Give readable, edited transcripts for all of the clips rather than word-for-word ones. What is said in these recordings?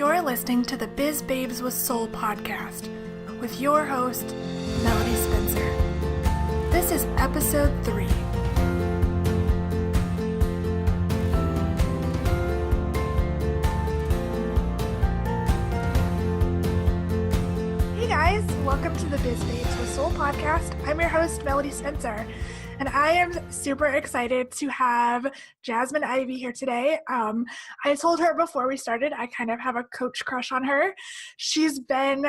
You're listening to the Biz Babes with Soul podcast with your host, Melody Spencer. This is episode 3. Hey guys, welcome to the Biz Babes with Soul podcast. I'm your host, Melody Spencer. And I am super excited to have Jasmine Ivy here today. I told her before we started, I kind of have a coach crush on her. She's been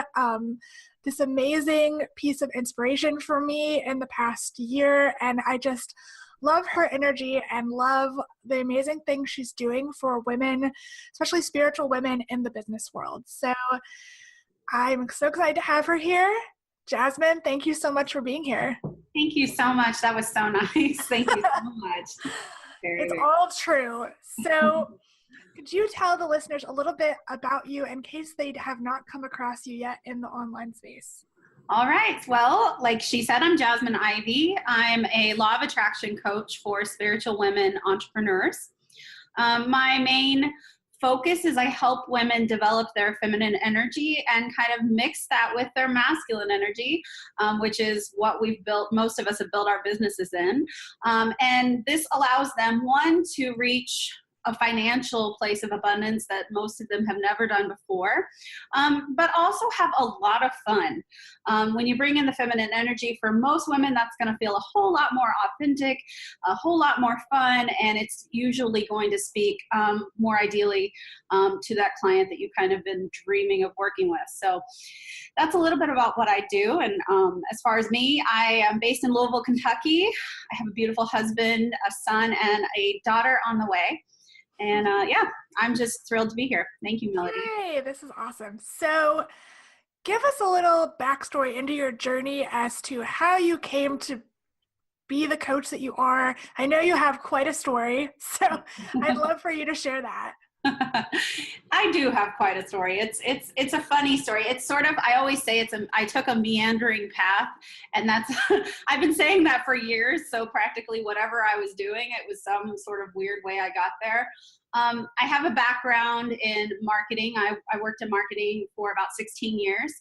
this amazing piece of inspiration for me in the past year, and I just love her energy and love the amazing things she's doing for women, especially spiritual women in the business world. So I'm so excited to have her here. Jasmine, thank you so much for being here. Thank you so much. That was so nice. Thank you so much. It's all true. So could you tell the listeners a little bit about you in case they have not come across you yet in the online space? All right. Well, like she said, I'm Jasmine Ivy. I'm a law of attraction coach for spiritual women entrepreneurs. My main focus is I help women develop their feminine energy and kind of mix that with their masculine energy, which is what we've built, most of us have built our businesses in. And this allows them, one, to reach a financial place of abundance that most of them have never done before, but also have a lot of fun. When you bring in the feminine energy, for most women, that's going to feel a whole lot more authentic, a whole lot more fun, and it's usually going to speak more ideally to that client that you've kind of been dreaming of working with. So that's a little bit about what I do. And as far as me, I am based in Louisville, Kentucky. I have a beautiful husband, a son, and a daughter on the way. And yeah, I'm just thrilled to be here. Thank you, Melody. Hey, this is awesome. So give us a little backstory into your journey as to how you came to be the coach that you are. I know you have quite a story, so I'd love for you to share that. I do have quite a story. It's a funny story. It's sort of, I always say I took a meandering path, and that's, I've been saying that for years. So practically whatever I was doing, it was some sort of weird way I got there. I have a background in marketing. I worked in marketing for about 16 years.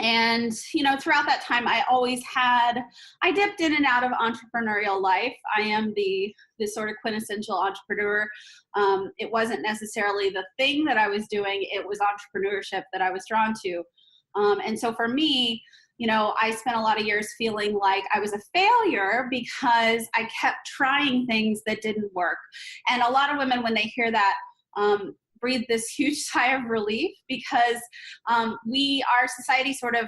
And, you know, throughout that time, I dipped in and out of entrepreneurial life. I am the sort of quintessential entrepreneur. It wasn't necessarily the thing that I was doing. It was entrepreneurship that I was drawn to. And so for me, you know, I spent a lot of years feeling like I was a failure because I kept trying things that didn't work. And a lot of women, when they hear that, breathe this huge sigh of relief because our society sort of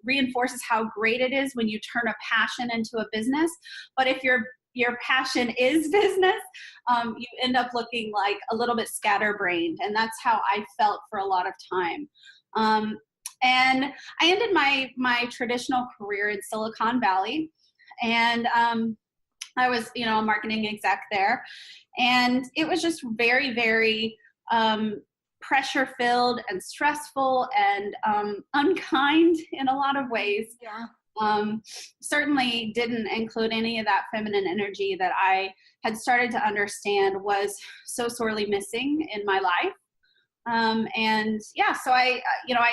reinforces how great it is when you turn a passion into a business. But if your passion is business, you end up looking like a little bit scatterbrained. And that's how I felt for a lot of time. And I ended my traditional career in Silicon Valley. And I was, you know, a marketing exec there. And it was just very, very pressure-filled and stressful and unkind in a lot of ways. Yeah. Certainly didn't include any of that feminine energy that I had started to understand was so sorely missing in my life. And yeah, so I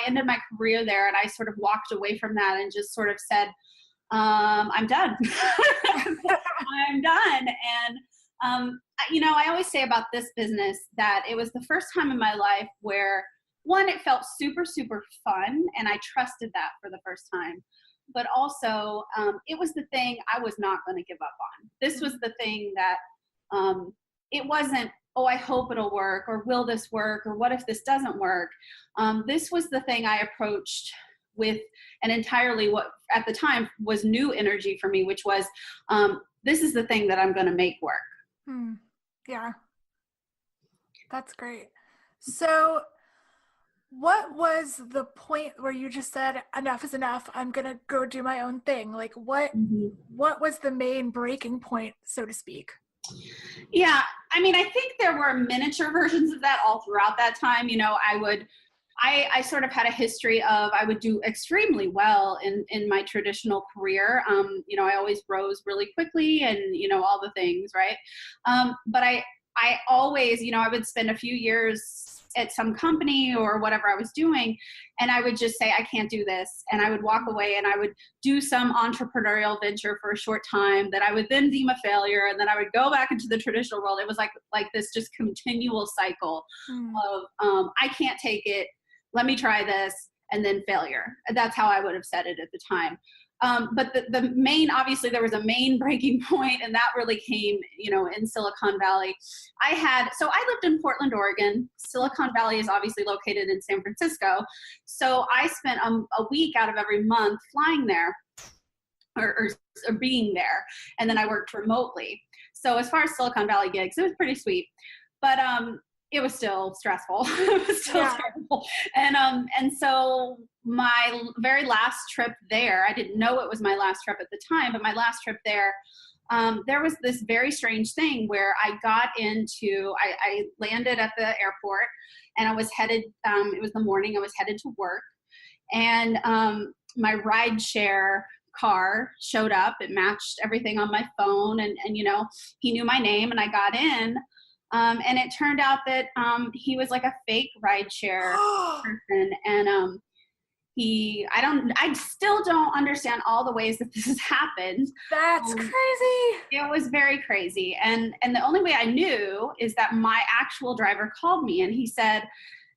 ended my career there, and I sort of walked away from that and just sort of said, I'm done. I'm done. And you know, I always say about this business that it was the first time in my life where, one, it felt super, super fun, and I trusted that for the first time. But also, it was the thing I was not going to give up on. This was the thing that it wasn't, oh, I hope it'll work, or will this work, or what if this doesn't work? This was the thing I approached with an entirely what at the time was new energy for me, which was, this is the thing that I'm going to make work. Yeah, that's great. So what was the point where you just said, enough is enough, I'm going to go do my own thing? Like what was the main breaking point, so to speak? Yeah, I mean, I think there were miniature versions of that all throughout that time. You know, I sort of had a history of, I would do extremely well in my traditional career. You know, I always rose really quickly and, you know, all the things, right? But I always, you know, I would spend a few years at some company or whatever I was doing, and I would just say, I can't do this. And I would walk away and I would do some entrepreneurial venture for a short time that I would then deem a failure. And then I would go back into the traditional world. It was like this just continual cycle of, I can't take it. Let me try this. And then failure. That's how I would have said it at the time. But the main, obviously there was a main breaking point, and that really came, in Silicon Valley. So I lived in Portland, Oregon. Silicon Valley is obviously located in San Francisco. So I spent a week out of every month flying there or being there. And then I worked remotely. So as far as Silicon Valley gigs, it was pretty sweet. But it was still stressful. It was still terrible. And so my very last trip there, I didn't know it was my last trip at the time, but my last trip there, there was this very strange thing where I landed at the airport and I was headed, it was the morning, I was headed to work, and my ride share car showed up. It matched everything on my phone, and he knew my name, and I got in. And it turned out that he was like a fake rideshare person, and I still don't understand all the ways that this has happened. That's crazy. It was very crazy, and the only way I knew is that my actual driver called me, and he said,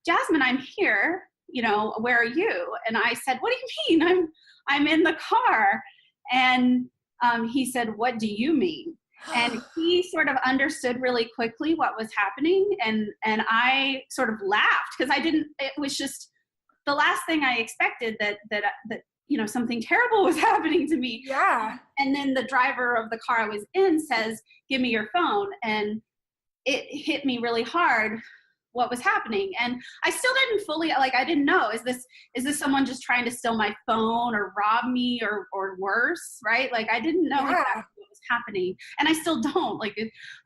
"Jasmine, I'm here. Where are you?" And I said, "What do you mean? I'm in the car." And he said, "What do you mean?" And he sort of understood really quickly what was happening. And I sort of laughed because it was just the last thing I expected that something terrible was happening to me. Yeah. And then the driver of the car I was in says, "Give me your phone." And it hit me really hard what was happening. And I still didn't fully, I didn't know, is this someone just trying to steal my phone or rob me or worse, right? I didn't know exactly what was happening. And I still don't,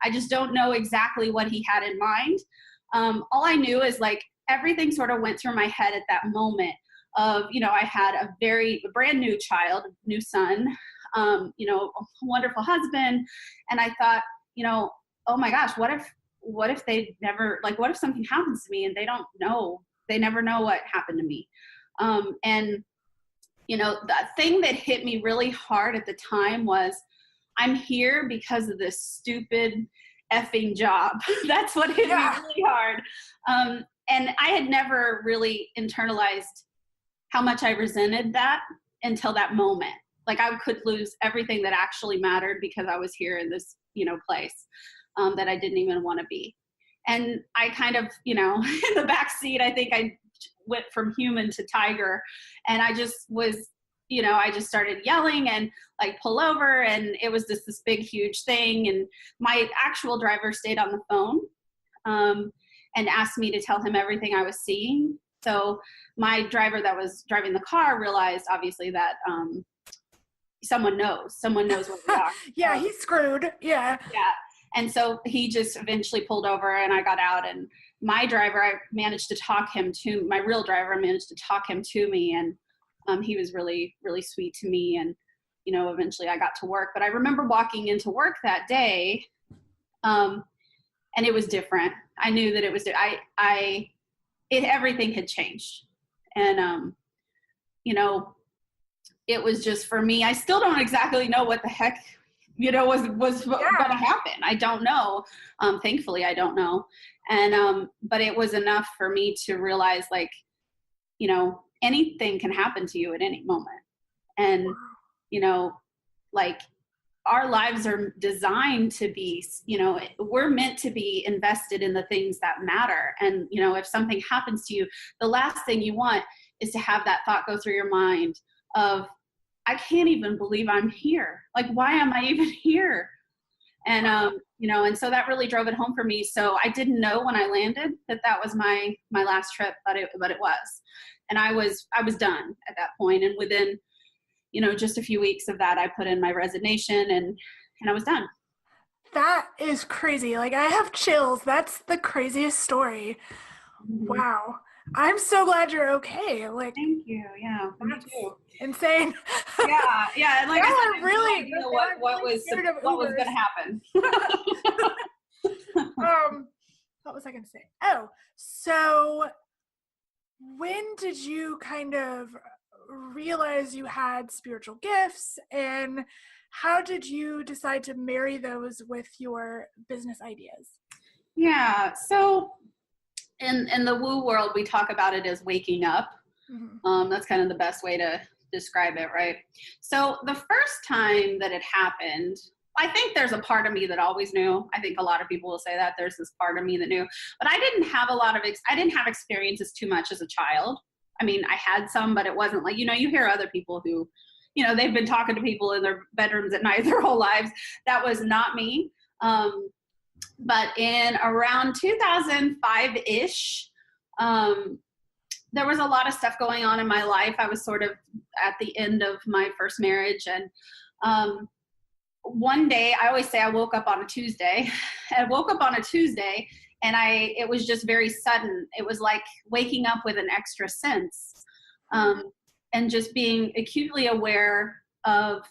I just don't know exactly what he had in mind. All I knew is everything sort of went through my head at that moment of, I had a brand new child, new son, a wonderful husband. And I thought, oh my gosh, what if they never, what if something happens to me and they never know what happened to me. And the thing that hit me really hard at the time was, I'm here because of this stupid effing job. That's what hit me really hard. And I had never really internalized how much I resented that until that moment. I could lose everything that actually mattered because I was here in this, place that I didn't even want to be. And I kind of, in the back seat, I think I went from human to tiger. And I just was, I just started yelling and pull over. And it was this big, huge thing. And my actual driver stayed on the phone and asked me to tell him everything I was seeing. So my driver that was driving the car realized, obviously, that someone knows what we are. Yeah, he's screwed. Yeah. Yeah. And so he just eventually pulled over, and I got out, and my driver, I managed to talk him to, my real driver, I managed to talk him to me, and he was really, really sweet to me. And, eventually I got to work, but I remember walking into work that day, and it was different. I knew that it was, everything had changed. And, it was just, for me, I still don't exactly know what the heck, was going to happen. I don't know. Thankfully, I don't know. And, but it was enough for me to realize, anything can happen to you at any moment. And, our lives are designed to be, we're meant to be invested in the things that matter. And, if something happens to you, the last thing you want is to have that thought go through your mind of, I can't even believe I'm here. Why am I even here? And, and so that really drove it home for me. So I didn't know when I landed that was my last trip, but it was. And I was done at that point. And within, just a few weeks of that, I put in my resignation and I was done. That is crazy. I have chills. That's the craziest story. Mm-hmm. Wow. I'm so glad you're okay. Thank you. Yeah. Me too. Insane. Yeah. And I said, really, what was going to happen. was I going to say? Oh, so when did you kind of realize you had spiritual gifts, and how did you decide to marry those with your business ideas? Yeah. So in the woo world, we talk about it as waking up. That's kind of the best way to describe it, right? So the first time that it happened, I think there's a part of me that always knew. I think a lot of people will say that there's this part of me that knew, but I didn't have I didn't have experiences too much as a child. I mean, I had some, but it wasn't like, you hear other people who, they've been talking to people in their bedrooms at night their whole lives. That was not me. But in around 2005-ish, there was a lot of stuff going on in my life. I was sort of at the end of my first marriage. And one day, I always say I woke up on a Tuesday. I woke up on a Tuesday, and it was just very sudden. It was like waking up with an extra sense, and just being acutely aware of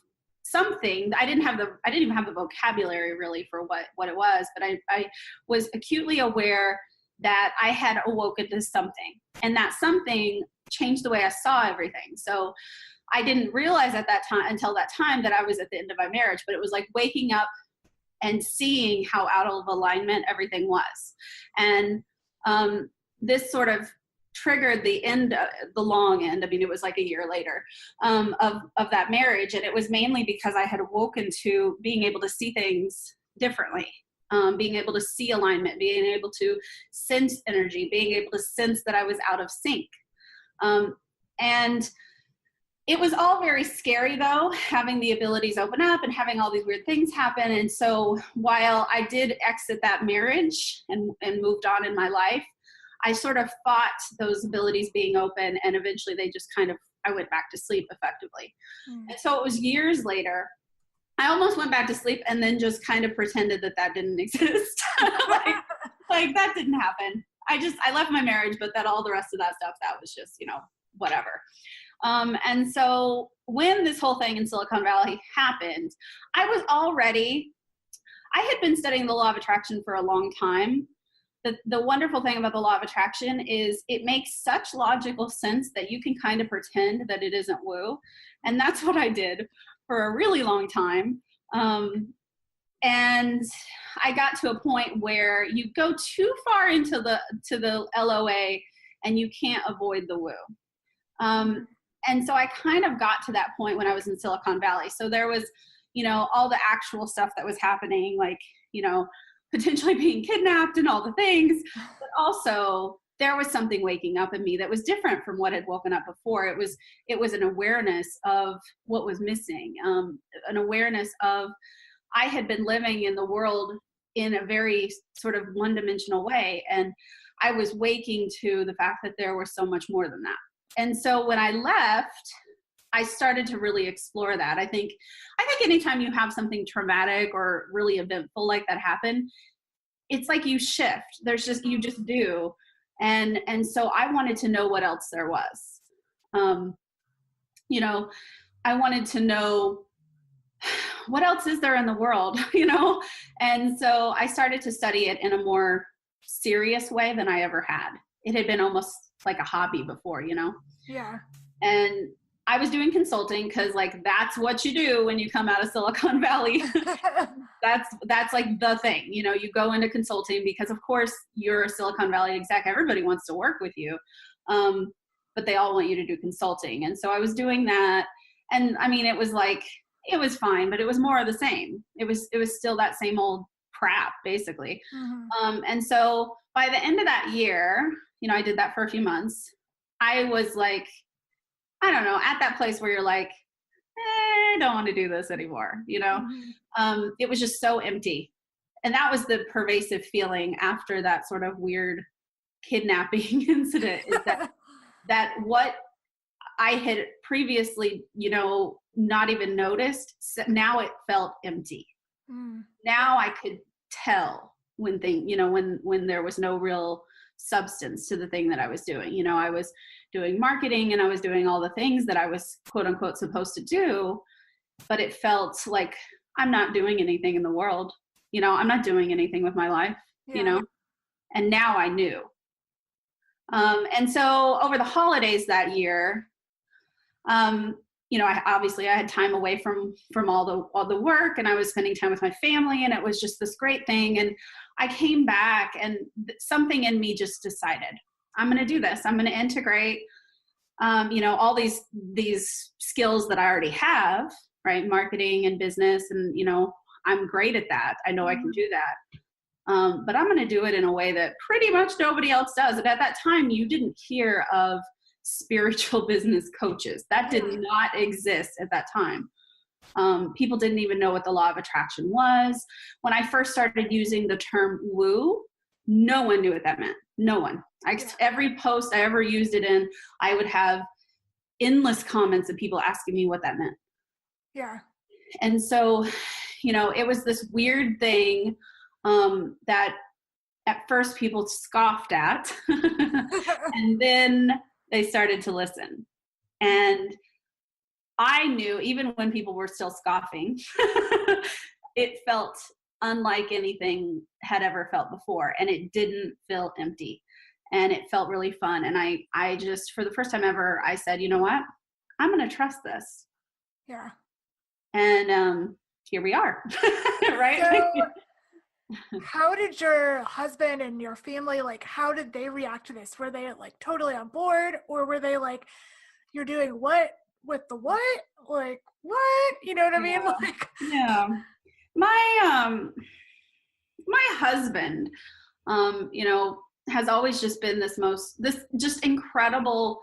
something. I didn't even have the vocabulary really for what it was, but I was acutely aware that I had awoken to something, and that something changed the way I saw everything. So I didn't realize until that time that I was at the end of my marriage, but it was like waking up and seeing how out of alignment everything was. And this sort of triggered the long end. I mean, it was like a year later of that marriage. And it was mainly because I had awoken to being able to see things differently, being able to see alignment, being able to sense energy, being able to sense that I was out of sync. And it was all very scary, though, having the abilities open up and having all these weird things happen. And so while I did exit that marriage and moved on in my life, I sort of fought those abilities being open, and eventually they just I went back to sleep effectively. And so it was years later, I almost went back to sleep and then just kind of pretended that didn't exist. like that didn't happen. I left my marriage, but all the rest of that stuff, that was just, whatever. And so when this whole thing in Silicon Valley happened, I had been studying the law of attraction for a long time. The wonderful thing about the law of attraction is it makes such logical sense that you can kind of pretend that it isn't woo. And that's what I did for a really long time. And I got to a point where you go too far into the LOA and you can't avoid the woo. And so I kind of got to that point when I was in Silicon Valley. So there was, all the actual stuff that was happening, like, potentially being kidnapped and all the things, but also there was something waking up in me that was different from what had woken up before. It was an awareness of what was missing, an awareness of I had been living in the world in a very sort of one-dimensional way, and I was waking to the fact that there was so much more than that. And so when I left, I started to really explore that. I think anytime you have something traumatic or really eventful like that happen, it's like you shift. You just do. And so I wanted to know what else there was. I wanted to know what else is there in the world, And so I started to study it in a more serious way than I ever had. It had been almost like a hobby before, Yeah. And I was doing consulting because that's what you do when you come out of Silicon Valley. That's like the thing, you go into consulting because of course you're a Silicon Valley exec. Everybody wants to work with you. But they all want you to do consulting. And so I was doing that. And I mean, it was fine, but it was more of the same. It was still that same old crap, basically. Mm-hmm. And so by the end of that year, I did that for a few months. I was like, I don't know, at that place where you're like, I don't want to do this anymore. Mm-hmm. It was just so empty. And that was the pervasive feeling after that sort of weird kidnapping incident, is that what I had previously, not even noticed, now it felt empty. Mm. Now I could tell when when there was no real substance to the thing that I was doing. I was doing marketing and I was doing all the things that I was quote unquote supposed to do, but it felt like I'm not doing anything in the world. I'm not doing anything with my life, And now I knew. And so over the holidays that year, I had time away from all the work, and I was spending time with my family, and it was just this great thing. And I came back, and something in me just decided, I'm going to do this. I'm going to integrate, all these skills that I already have, right? Marketing and business. And, I'm great at that. I know I can do that. But I'm going to do it in a way that pretty much nobody else does. And at that time, you didn't hear of spiritual business coaches. That did not exist at that time. People didn't even know what the law of attraction was. When I first started using the term woo, no one knew what that meant. No one. Every post I ever used it in, I would have endless comments of people asking me what that meant. Yeah. And so, it was this weird thing that at first people scoffed at, and then they started to listen. And I knew, even when people were still scoffing, it felt unlike anything had ever felt before. And it didn't feel empty. And it felt really fun. And I just, for the first time ever, I said, you know what? I'm going to trust this. Yeah. And here we are. Right? So, how did your husband and your family, how did they react to this? Were they totally on board, or were they like, you're doing what with the what? Like, what? You know what I mean? Yeah. My husband, has always just been this just incredible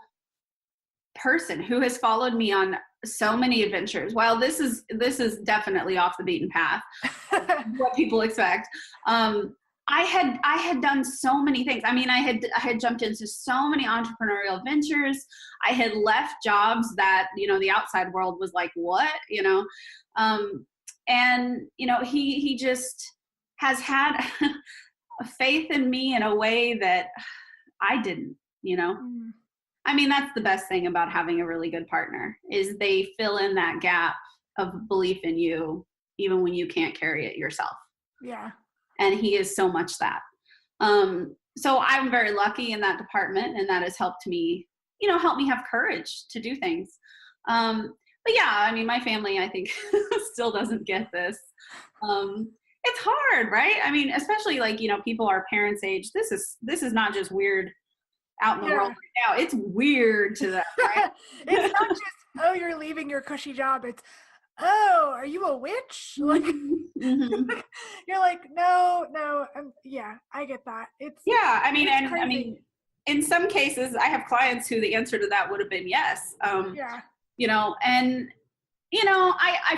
person who has followed me on so many adventures. While this is definitely off the beaten path, what people expect. I had done so many things. I mean, I had jumped into so many entrepreneurial ventures. I had left jobs that, the outside world was like, what, and, he just has had a faith in me in a way that I didn't, I mean, that's the best thing about having a really good partner, is they fill in that gap of belief in you, even when you can't carry it yourself. Yeah. And he is so much that. So I'm very lucky in that department, and that has helped me, help me have courage to do things. But yeah, I mean, my family, I think, still doesn't get this. It's hard, right? I mean, especially people our parents' age. This is not just weird out in the world right now. It's weird to them, right? It's not just, oh, you're leaving your cushy job. It's, oh, are you a witch? Mm-hmm. You're like, no, I get that. I mean, in some cases, I have clients who the answer to that would have been yes. I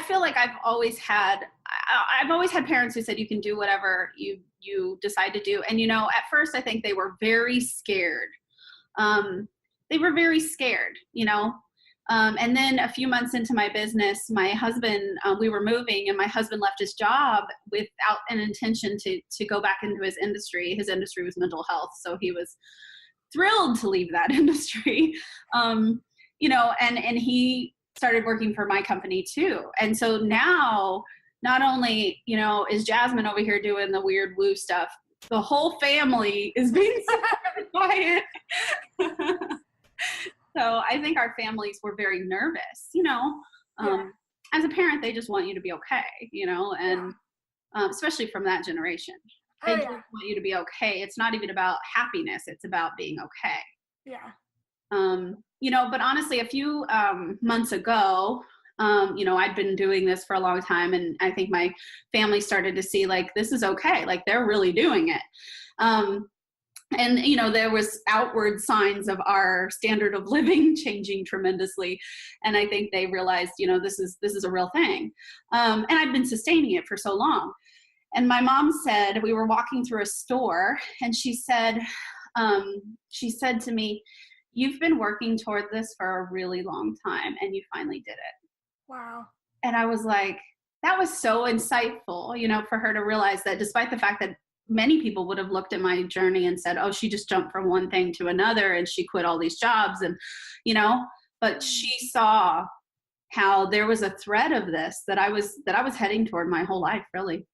feel like I've always had parents who said you can do whatever you decide to do. And, at first I think they were very scared. And then a few months into my business, my husband, we were moving, and my husband left his job without an intention to go back into his industry. His industry was mental health. So he was thrilled to leave that industry. And he started working for my company too. And so now, not only, is Jasmine over here doing the weird woo stuff, the whole family is being supported by it. So I think our families were very nervous, as a parent, they just want you to be okay, and especially from that generation. They just want you to be okay. It's not even about happiness. It's about being okay. Yeah. But honestly, a few months ago, I'd been doing this for a long time, and I think my family started to see this is okay. They're really doing it. And, there was outward signs of our standard of living changing tremendously. And I think they realized, this is a real thing. And I've been sustaining it for so long. And my mom said, we were walking through a store, and she said to me, you've been working toward this for a really long time, and you finally did it. Wow. And I was like, that was so insightful, for her to realize that despite the fact that many people would have looked at my journey and said, oh, she just jumped from one thing to another and she quit all these jobs. And, but she saw how there was a thread of this that I was heading toward my whole life, really.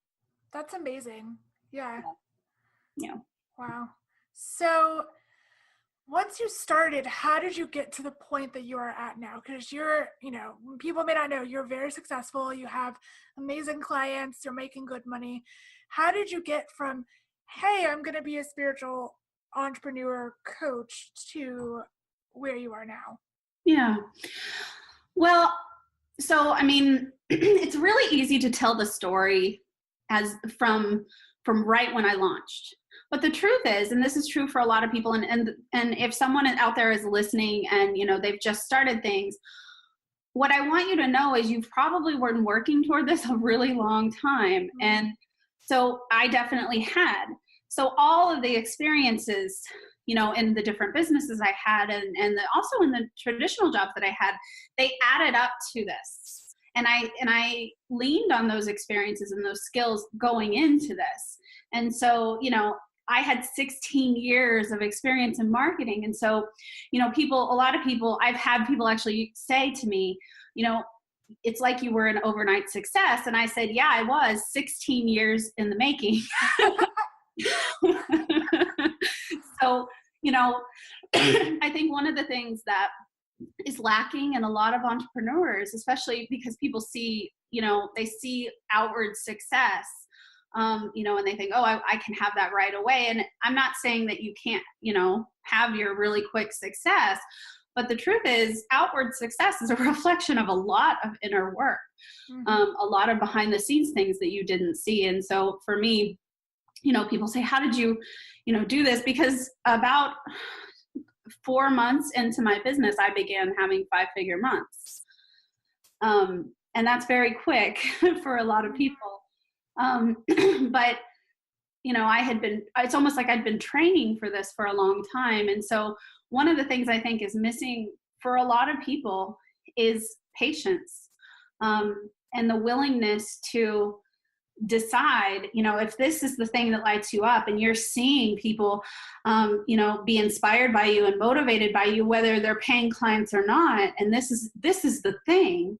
That's amazing. Yeah. Yeah. Wow. So once you started, how did you get to the point that you are at now? Because you're, people may not know, you're very successful. You have amazing clients. You're making good money. How did you get from, hey, I'm going to be a spiritual entrepreneur coach to where you are now? Yeah. Well, so, I mean, it's really easy to tell the story as from right when I launched. But the truth is, and this is true for a lot of people, and if someone out there is listening and, they've just started things, what I want you to know is you've probably been working toward this a really long time. Mm-hmm. And so I definitely had. So all of the experiences, in the different businesses I had and also in the traditional jobs that I had, they added up to this. And I leaned on those experiences and those skills going into this. And so, I had 16 years of experience in marketing. And so, a lot of people, I've had people actually say to me, it's like you were an overnight success. And I said, yeah, I was 16 years in the making. So, I think one of the things that is lacking in a lot of entrepreneurs, especially because people see, they see outward success, and they think, oh, I can have that right away. And I'm not saying that you can't, have your really quick success, but the truth is outward success is a reflection of a lot of inner work, a lot of behind the scenes things that you didn't see. And so for me, people say, how did you, do this? Because about 4 months into my business, I began having 5-figure months. And that's very quick for a lot of people. But, it's almost like I'd been training for this for a long time. And so one of the things I think is missing for a lot of people is patience, and the willingness to decide, if this is the thing that lights you up and you're seeing people, be inspired by you and motivated by you, whether they're paying clients or not, and this is the thing,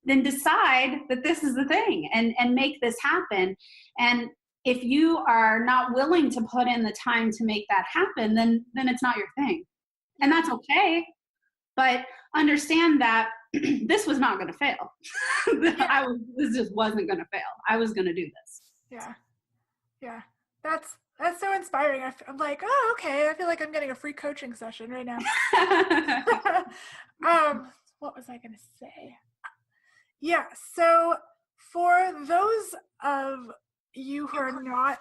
then decide that this is the thing and make this happen. And if you are not willing to put in the time to make that happen, then it's not your thing. And that's okay. But understand that this was not going to fail. This just wasn't going to fail. I was going to do this. Yeah. Yeah. That's so inspiring. I'm like, oh, okay. I feel like I'm getting a free coaching session right now. What was I going to say? Yeah. So for those of you who are not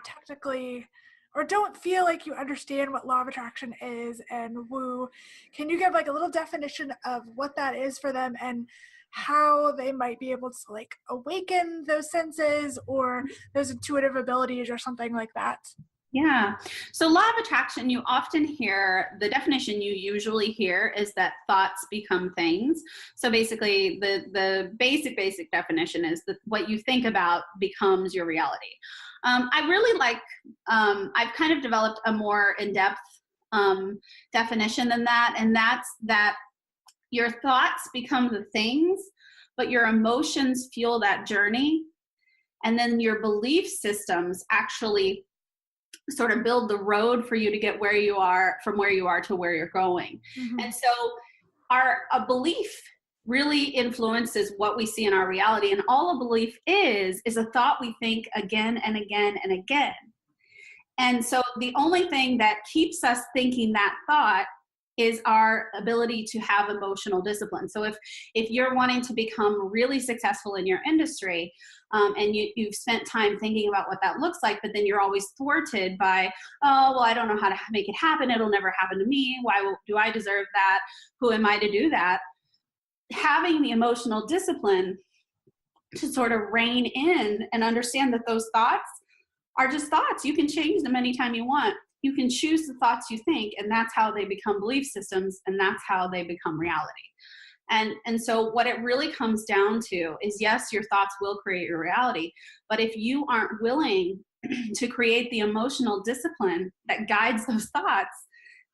technically or don't feel like you understand what law of attraction is and woo, can you give like a little definition of what that is for them and how they might be able to like awaken those senses or those intuitive abilities or something like that? Yeah. So law of attraction, you often hear, the definition you usually hear is that thoughts become things. So basically the basic definition is that what you think about becomes your reality. I really like, I've kind of developed a more in-depth definition than that. And that's that your thoughts become the things, but your emotions fuel that journey. And then your belief systems actually sort of build the road for you to get where you are, from where you are to where you're going. Mm-hmm. And so a belief really influences what we see in our reality. And all a belief is a thought we think again and again and again. And so the only thing that keeps us thinking that thought is our ability to have emotional discipline. So if you're wanting to become really successful in your industry, and you've spent time thinking about what that looks like, but then you're always thwarted by, oh, well, I don't know how to make it happen. It'll never happen to me. Why do I deserve that? Who am I to do that? Having the emotional discipline to sort of rein in and understand that those thoughts are just thoughts. You can change them anytime you want. You can choose the thoughts you think, and that's how they become belief systems, and that's how they become reality. And so what it really comes down to is, yes, your thoughts will create your reality, but if you aren't willing to create the emotional discipline that guides those thoughts,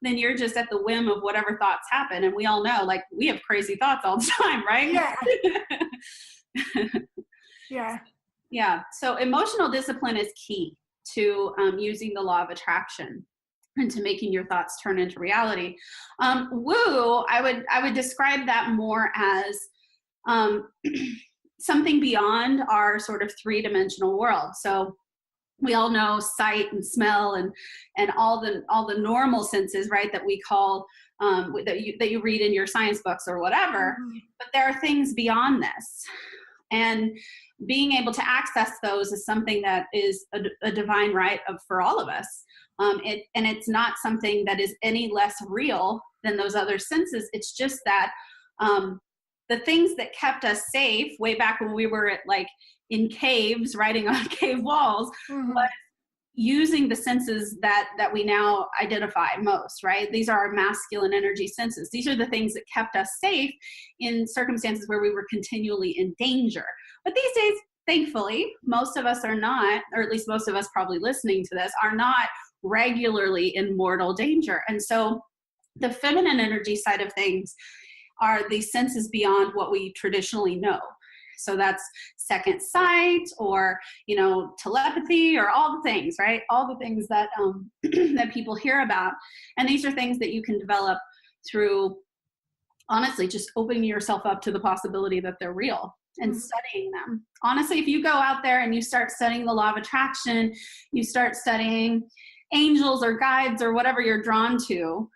then you're just at the whim of whatever thoughts happen. And we all know, like, we have crazy thoughts all the time, right? Yeah. Yeah. Yeah. So emotional discipline is key. to using the law of attraction and to making your thoughts turn into reality. Woo, I would describe that more as something beyond our sort of three-dimensional world. So we all know sight and smell and all the normal senses, right? That we call that you read in your science books or whatever. Mm-hmm. But there are things beyond this, and being able to access those is something that is a divine right for all of us. And it's not something that is any less real than those other senses. It's just that the things that kept us safe way back when we were in caves, writing on cave walls, Mm-hmm. was using the senses that we now identify most, right? These are our masculine energy senses. These are the things that kept us safe in circumstances where we were continually in danger. But these days, thankfully, most of us are not, or at least most of us probably listening to this, are not regularly in mortal danger. And so the feminine energy side of things are these senses beyond what we traditionally know. So that's second sight, or, telepathy, or all the things, right? All the things that that people hear about. And these are things that you can develop through, honestly, just opening yourself up to the possibility that they're real and studying them. Honestly, if you go out there and you start studying the law of attraction, you start studying angels or guides or whatever you're drawn to,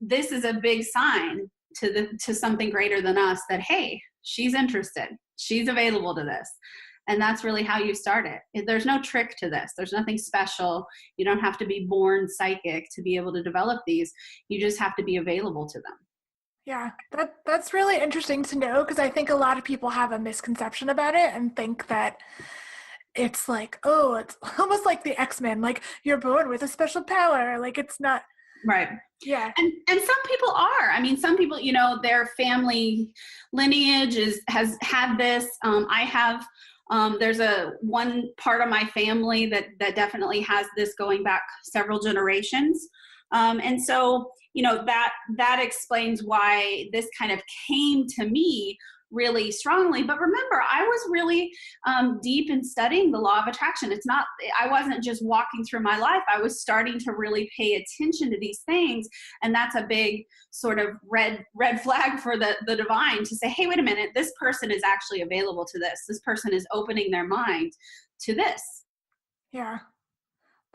this is a big sign to something greater than us that, hey, she's interested, she's available to this. And that's really how you start it. There's no trick to this. There's nothing special. You don't have to be born psychic to be able to develop these. You just have to be available to them. Yeah, that's really interesting to know, because I think a lot of people have a misconception about it and think that it's like, oh, it's almost like the X-Men, like you're born with a special power. Like it's not. Right. Yeah. And some people are. I mean, some people, their family lineage has had this. I have, there's one part of my family that definitely has this going back several generations. And so, that explains why this kind of came to me really strongly. But remember, I was really deep in studying the law of attraction. I wasn't just walking through my life. I was starting to really pay attention to these things. And that's a big sort of red flag for the divine to say, hey, wait a minute, this person is actually available to this. This person is opening their mind to this. Yeah,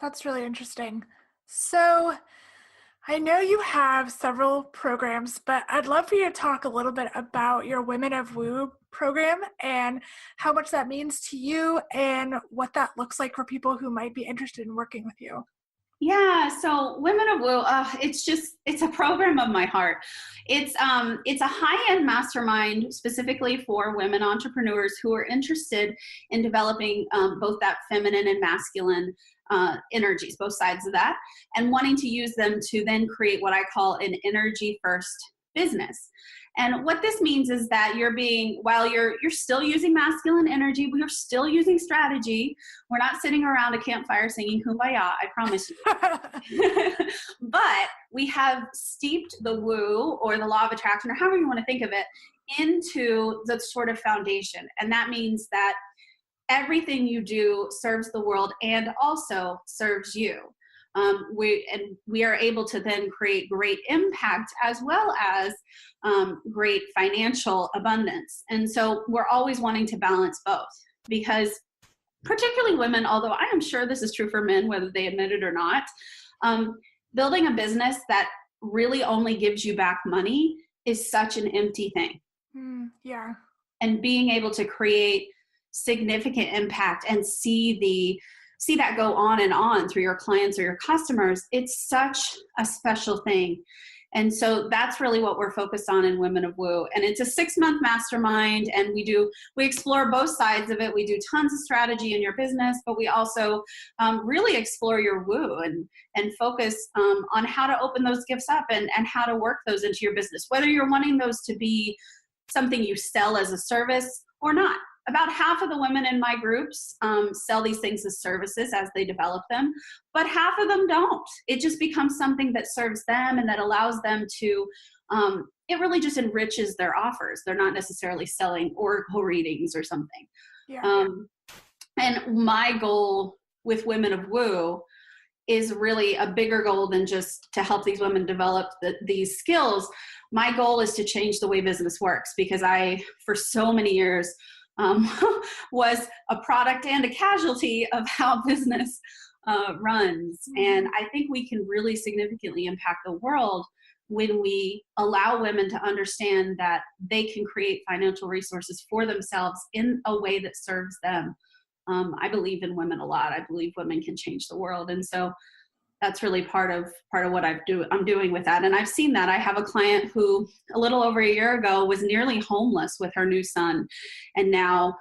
that's really interesting. So I know you have several programs, but I'd love for you to talk a little bit about your Women of Woo program and how much that means to you and what that looks like for people who might be interested in working with you. Yeah, so Women of Woo, it's a program of my heart. It's a high-end mastermind specifically for women entrepreneurs who are interested in developing both that feminine and masculine energies, both sides of that, and wanting to use them to then create what I call an energy first business. And what this means is that while you're still using masculine energy, we're still using strategy. We're not sitting around a campfire singing Kumbaya, I promise you. But we have steeped the woo, or the law of attraction, or however you want to think of it, into the sort of foundation. And that means that everything you do serves the world and also serves you. We are able to then create great impact as well as great financial abundance. And so we're always wanting to balance both, because particularly women, although I am sure this is true for men, whether they admit it or not, building a business that really only gives you back money is such an empty thing. Yeah. And being able to create significant impact and see that go on and on through your clients or your customers, it's such a special thing. And so that's really what we're focused on in Women of Woo. And it's a 6-month mastermind, and we explore both sides of it. We do tons of strategy in your business, but we also really explore your woo and focus on how to open those gifts up and how to work those into your business, whether you're wanting those to be something you sell as a service or not. About half of the women in my groups sell these things as services as they develop them, but half of them don't. It just becomes something that serves them and that allows them to, it really just enriches their offers. They're not necessarily selling oracle readings or something. Yeah. And my goal with Women of Woo is really a bigger goal than just to help these women develop these skills. My goal is to change the way business works, because I, for so many years, was a product and a casualty of how business runs. And I think we can really significantly impact the world when we allow women to understand that they can create financial resources for themselves in a way that serves them. I believe in women a lot. I believe women can change the world. And so that's really part of what I'm doing with that. And I've seen that. I have a client who a little over a year ago was nearly homeless with her new son, and now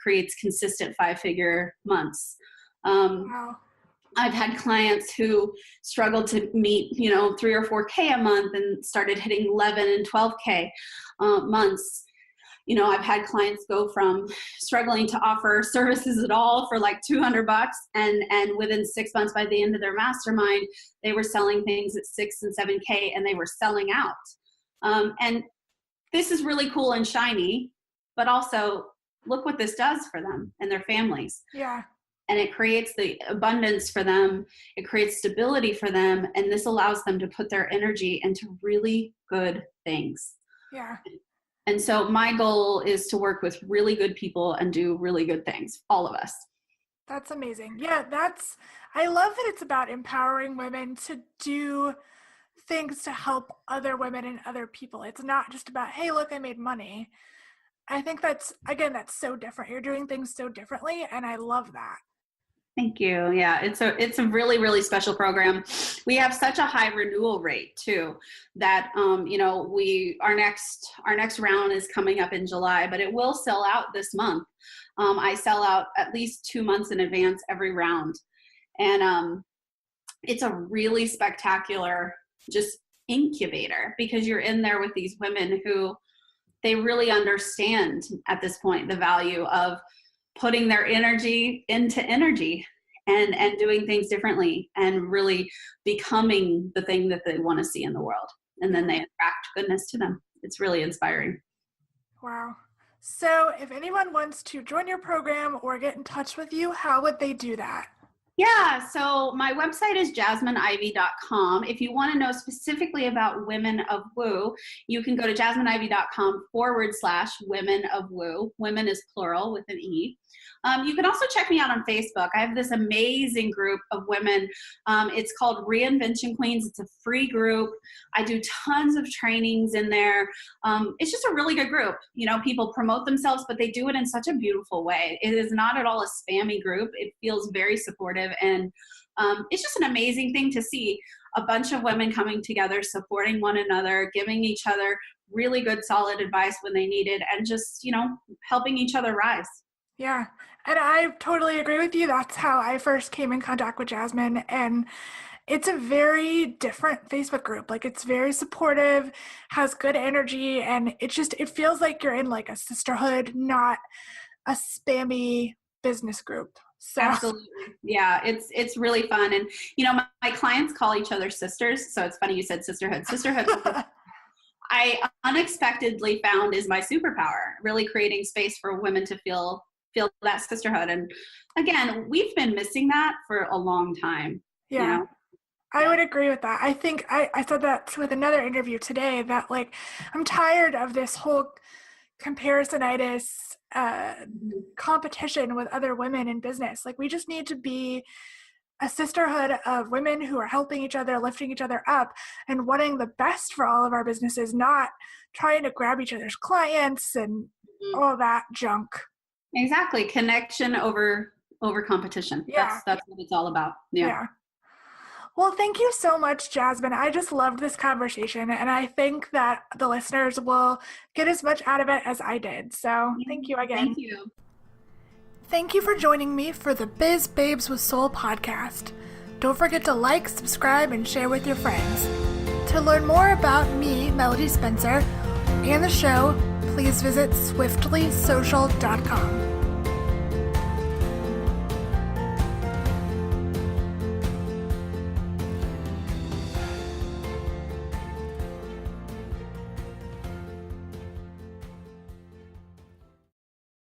creates consistent 5-figure months. Wow. I've had clients who struggled to meet, 3 or 4K a month and started hitting 11 and 12K months. I've had clients go from struggling to offer services at all for like $200, and within 6 months, by the end of their mastermind, they were selling things at 6 and 7K, and they were selling out. And this is really cool and shiny, but also look what this does for them and their families. Yeah. And it creates the abundance for them. It creates stability for them. And this allows them to put their energy into really good things. Yeah. And so my goal is to work with really good people and do really good things, all of us. That's amazing. Yeah, I love that it's about empowering women to do things to help other women and other people. It's not just about, hey, look, I made money. I think that's so different. You're doing things so differently, and I love that. Thank you. Yeah, it's a really, really special program. We have such a high renewal rate too, that our next round is coming up in July, but it will sell out this month. I sell out at least 2 months in advance every round, and it's a really spectacular just incubator, because you're in there with these women who they really understand at this point the value of putting their energy into energy and doing things differently and really becoming the thing that they want to see in the world. And then they attract goodness to them. It's really inspiring. Wow. So if anyone wants to join your program or get in touch with you, how would they do that? Yeah, so my website is jasmineivy.com. If you want to know specifically about Women of Woo, you can go to jasmineivy.com/Women of Woo. Women is plural with an E. You can also check me out on Facebook. I have this amazing group of women. It's called Reinvention Queens. It's a free group. I do tons of trainings in there. It's just a really good group. People promote themselves, but they do it in such a beautiful way. It is not at all a spammy group. It feels very supportive, and it's just an amazing thing to see a bunch of women coming together, supporting one another, giving each other really good, solid advice when they need it, and just, helping each other rise. Yeah. And I totally agree with you. That's how I first came in contact with Jasmine. And it's a very different Facebook group. Like, it's very supportive, has good energy, and it feels like you're in like a sisterhood, not a spammy business group. So. Absolutely. Yeah, it's really fun. And, my clients call each other sisters. So it's funny you said sisterhood. Sisterhood I unexpectedly found is my superpower, really creating space for women to feel that sisterhood. And again, we've been missing that for a long time. Yeah. I would agree with that. I think I said that with another interview today, that like, I'm tired of this whole comparisonitis competition with other women in business. Like, we just need to be a sisterhood of women who are helping each other, lifting each other up, and wanting the best for all of our businesses, not trying to grab each other's clients and all that junk. Exactly. Connection over competition. Yeah. That's what it's all about. Yeah. Well, thank you so much, Jasmine. I just loved this conversation, and I think that the listeners will get as much out of it as I did. So thank you again. Thank you. Thank you for joining me for the Biz Babes with Soul podcast. Don't forget to like, subscribe, and share with your friends. To learn more about me, Melody Spencer, and the show, please visit swiftlysocial.com.